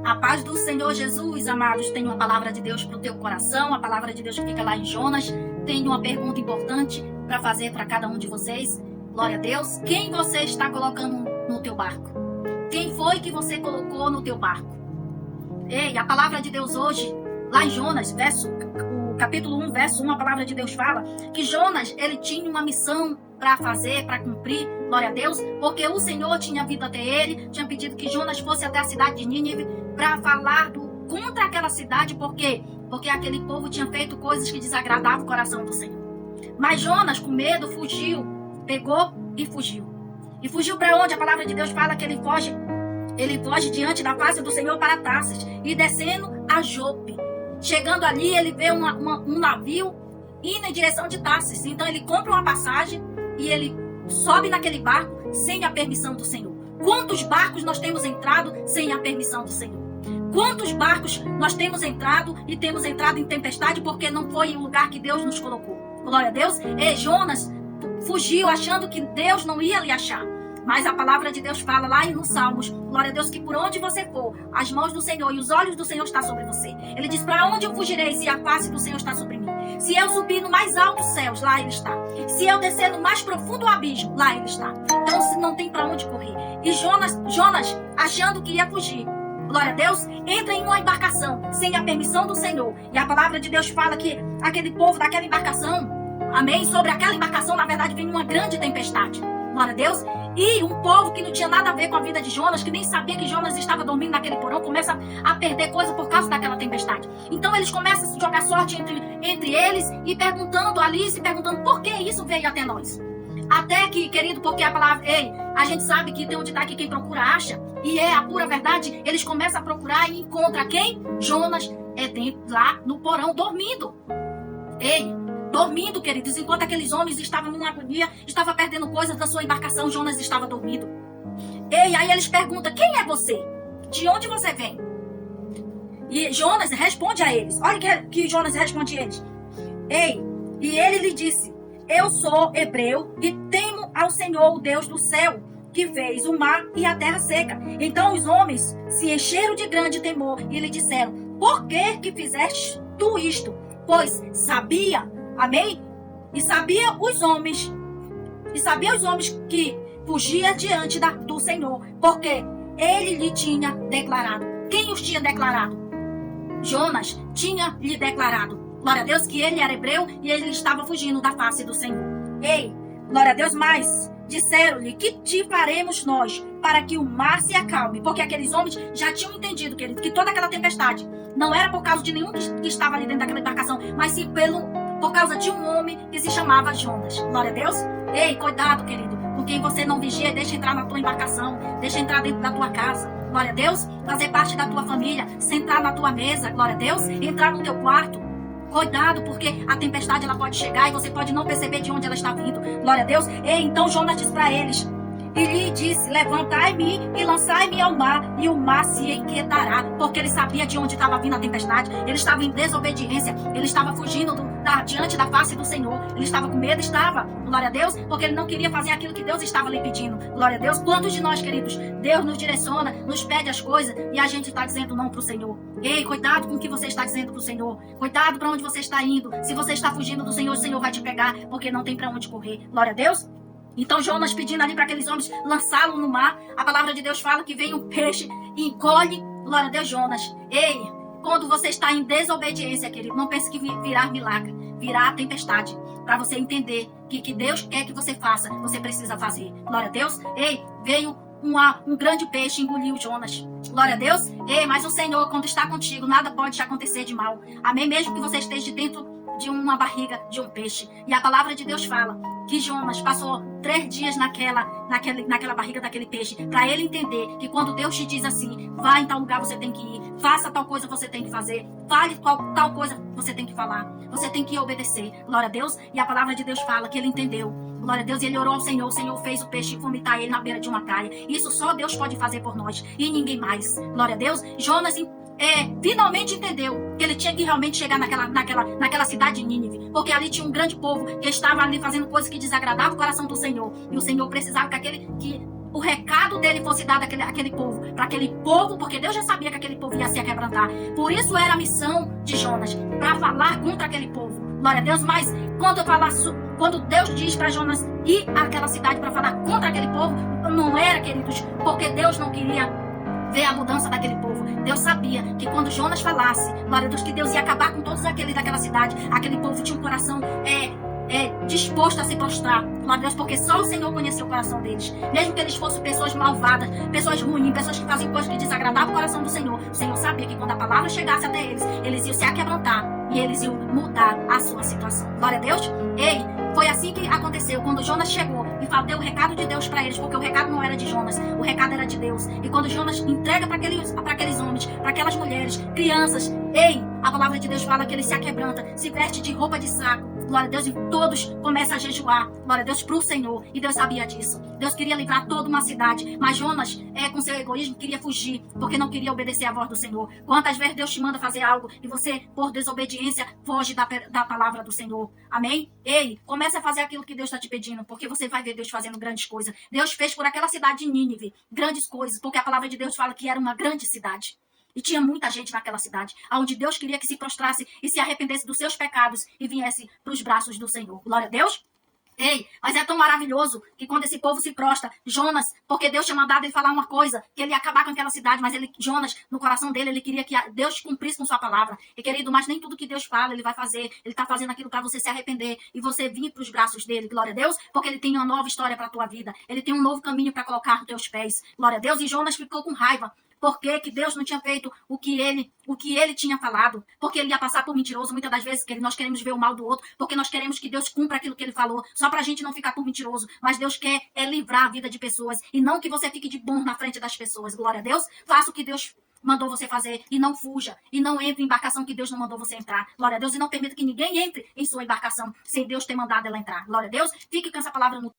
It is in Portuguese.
A paz do Senhor Jesus, amados. Tenho uma palavra de Deus para o teu coração, a palavra de Deus que fica lá em Jonas. Tenho uma pergunta importante para fazer para cada um de vocês. Glória a Deus. Quem você está colocando no teu barco? Quem foi que você colocou no teu barco? Ei, a palavra de Deus hoje, lá em Jonas, o capítulo 1, verso 1, a palavra de Deus fala que Jonas, ele tinha uma missão para fazer, para cumprir, glória a Deus, porque o Senhor tinha vindo até ele, tinha pedido que Jonas fosse até a cidade de Nínive para falar contra aquela cidade, por quê? Porque aquele povo tinha feito coisas que desagradavam o coração do Senhor. Mas Jonas, com medo, fugiu, pegou e fugiu. E fugiu para onde? A palavra de Deus fala que ele foge diante da face do Senhor para Tarsis, e descendo a Jope. Chegando ali, ele vê um navio indo em direção de Tarsis. Então ele compra uma passagem e ele sobe naquele barco sem a permissão do Senhor. Quantos barcos nós temos entrado sem a permissão do Senhor? Quantos barcos nós temos entrado e temos entrado em tempestade porque não foi o lugar que Deus nos colocou? Glória a Deus. E Jonas fugiu achando que Deus não ia lhe achar. Mas a palavra de Deus fala lá nos Salmos, glória a Deus, que por onde você for, as mãos do Senhor e os olhos do Senhor estão sobre você. Ele diz, para onde eu fugirei se a face do Senhor está sobre mim? Se eu subir no mais alto dos céus, lá Ele está. Se eu descer no mais profundo abismo, lá Ele está. Então não tem para onde correr. E Jonas, achando que ia fugir, glória a Deus, entra em uma embarcação, sem a permissão do Senhor. E a palavra de Deus fala que aquele povo daquela embarcação, amém, sobre aquela embarcação, na verdade, vem uma grande tempestade. Glória a Deus. E um povo que não tinha nada a ver com a vida de Jonas, que nem sabia que Jonas estava dormindo naquele porão, começa a perder coisa por causa daquela tempestade. Então eles começam a se jogar sorte entre eles e se perguntando por que isso veio até nós. Até que, querido, porque a palavra, a gente sabe que tem um ditado que quem procura acha, e é a pura verdade, eles começam a procurar e encontram quem? Jonas lá no porão, dormindo. Dormindo, queridos, enquanto aqueles homens estavam numa agonia, estavam perdendo coisas da sua embarcação, Jonas estava dormindo. Aí eles perguntam, quem é você? De onde você vem? E Jonas responde a eles. Olha que Jonas responde a eles. E ele lhe disse, eu sou hebreu e temo ao Senhor, o Deus do céu, que fez o mar e a terra seca. Então os homens se encheram de grande temor e lhe disseram, por que fizeste tu isto? Pois sabia, amém? E sabia os homens que fugia diante do Senhor, porque ele lhe tinha declarado. Quem os tinha declarado? Jonas tinha lhe declarado. Glória a Deus, que ele era hebreu e ele estava fugindo da face do Senhor. Glória a Deus, mas disseram-lhe, que te faremos nós para que o mar se acalme? Porque aqueles homens já tinham entendido, querido, que toda aquela tempestade não era por causa de nenhum que estava ali dentro daquela embarcação, mas sim por causa de um homem que se chamava Jonas. Glória a Deus. Cuidado, querido, com quem você não vigia, deixa entrar na tua embarcação, deixa entrar dentro da tua casa. Glória a Deus. Fazer parte da tua família, sentar na tua mesa, glória a Deus, entrar no teu quarto. Cuidado, porque a tempestade ela pode chegar e você pode não perceber de onde ela está vindo. Glória a Deus. Então Jonas disse para eles, e lhe disse, levantai-me e lançai-me ao mar, e o mar se inquietará. Porque ele sabia de onde estava vindo a tempestade. Ele estava em desobediência. Ele estava fugindo diante da face do Senhor. Ele estava com medo, glória a Deus, porque ele não queria fazer aquilo que Deus estava lhe pedindo. Glória a Deus. Quantos de nós, queridos, Deus nos direciona, nos pede as coisas e a gente está dizendo não para o Senhor? Cuidado com o que você está dizendo para o Senhor. Cuidado para onde você está indo. Se você está fugindo do Senhor, o Senhor vai te pegar, porque não tem para onde correr. Glória a Deus. Então Jonas pedindo ali para aqueles homens lançá-lo no mar. A palavra de Deus fala que vem um peixe e encolhe. Glória a Deus, Jonas. Quando você está em desobediência, querido, não pense que virá milagre, virá tempestade. Para você entender que Deus quer que você faça, você precisa fazer. Glória a Deus. Veio um grande peixe, engoliu Jonas. Glória a Deus. Mas o Senhor, quando está contigo, nada pode te acontecer de mal. Amém? Mesmo que você esteja dentro de uma barriga de um peixe. E a palavra de Deus fala que Jonas passou 3 dias naquela barriga daquele peixe, para ele entender que quando Deus te diz assim, vá em tal lugar você tem que ir, faça tal coisa você tem que fazer, fale tal coisa você tem que falar, você tem que obedecer. Glória a Deus. E a palavra de Deus fala que ele entendeu. Glória a Deus. E ele orou ao Senhor, o Senhor fez o peixe vomitar ele na beira de uma praia. Isso só Deus pode fazer por nós e ninguém mais. Glória a Deus. Jonas finalmente entendeu que ele tinha que realmente chegar naquela cidade de Nínive, porque ali tinha um grande povo que estava ali fazendo coisas que desagradavam o coração do Senhor, e o Senhor precisava que o recado dele fosse dado àquele povo, para aquele povo, porque Deus já sabia que aquele povo ia se quebrantar. Por isso era a missão de Jonas, para falar contra aquele povo. Glória a Deus. Mas quando Deus diz para Jonas ir àquela cidade para falar contra aquele povo, não era, queridos, porque Deus não queria ver a mudança daquele povo. Deus sabia que quando Jonas falasse, glória a Deus, que Deus ia acabar com todos aqueles daquela cidade. Aquele povo tinha um coração disposto a se prostrar, glória a Deus, porque só o Senhor conhecia o coração deles. Mesmo que eles fossem pessoas malvadas, pessoas ruins, pessoas que faziam coisas que desagradavam o coração do Senhor, o Senhor sabia que quando a palavra chegasse até eles, eles iam se aquebrantar e eles iam mudar a sua situação. Glória a Deus. Ei, foi assim que aconteceu. Quando Jonas chegou e deu o recado de Deus para eles, porque o recado não era de Jonas, o recado era de Deus. E quando Jonas entrega para aqueles homens, para aquelas mulheres, crianças, ei, a palavra de Deus fala que ele se aquebranta, se veste de roupa de saco, glória a Deus, e todos começam a jejuar, glória a Deus, para o Senhor. E Deus sabia disso. Deus queria livrar toda uma cidade, mas Jonas, com seu egoísmo, queria fugir, porque não queria obedecer à voz do Senhor. Quantas vezes Deus te manda fazer algo e você, por desobediência, foge da palavra do Senhor? Amém? Ei, comece a fazer aquilo que Deus está te pedindo, porque você vai ver Deus fazendo grandes coisas. Deus fez por aquela cidade de Nínive grandes coisas, porque a palavra de Deus fala que era uma grande cidade. E tinha muita gente naquela cidade, onde Deus queria que se prostrasse e se arrependesse dos seus pecados e viesse para os braços do Senhor. Glória a Deus. Ei, mas é tão maravilhoso que quando esse povo se prostra, Jonas, porque Deus tinha mandado ele falar uma coisa, que ele ia acabar com aquela cidade, mas Jonas, no coração dele, ele queria que Deus cumprisse com sua palavra. E querido, mas nem tudo que Deus fala, ele vai fazer. Ele está fazendo aquilo para você se arrepender e você vir para os braços dele, glória a Deus, porque ele tem uma nova história para a tua vida. Ele tem um novo caminho para colocar nos teus pés, glória a Deus. E Jonas ficou com raiva. Por que Deus não tinha feito o que ele tinha falado? Porque ele ia passar por mentiroso. Muitas das vezes nós queremos ver o mal do outro, porque nós queremos que Deus cumpra aquilo que ele falou, só pra gente não ficar por mentiroso. Mas Deus quer livrar a vida de pessoas, e não que você fique de bom na frente das pessoas. Glória a Deus. Faça o que Deus mandou você fazer e não fuja. E não entre em embarcação que Deus não mandou você entrar. Glória a Deus. E não permita que ninguém entre em sua embarcação sem Deus ter mandado ela entrar. Glória a Deus. Fique com essa palavra no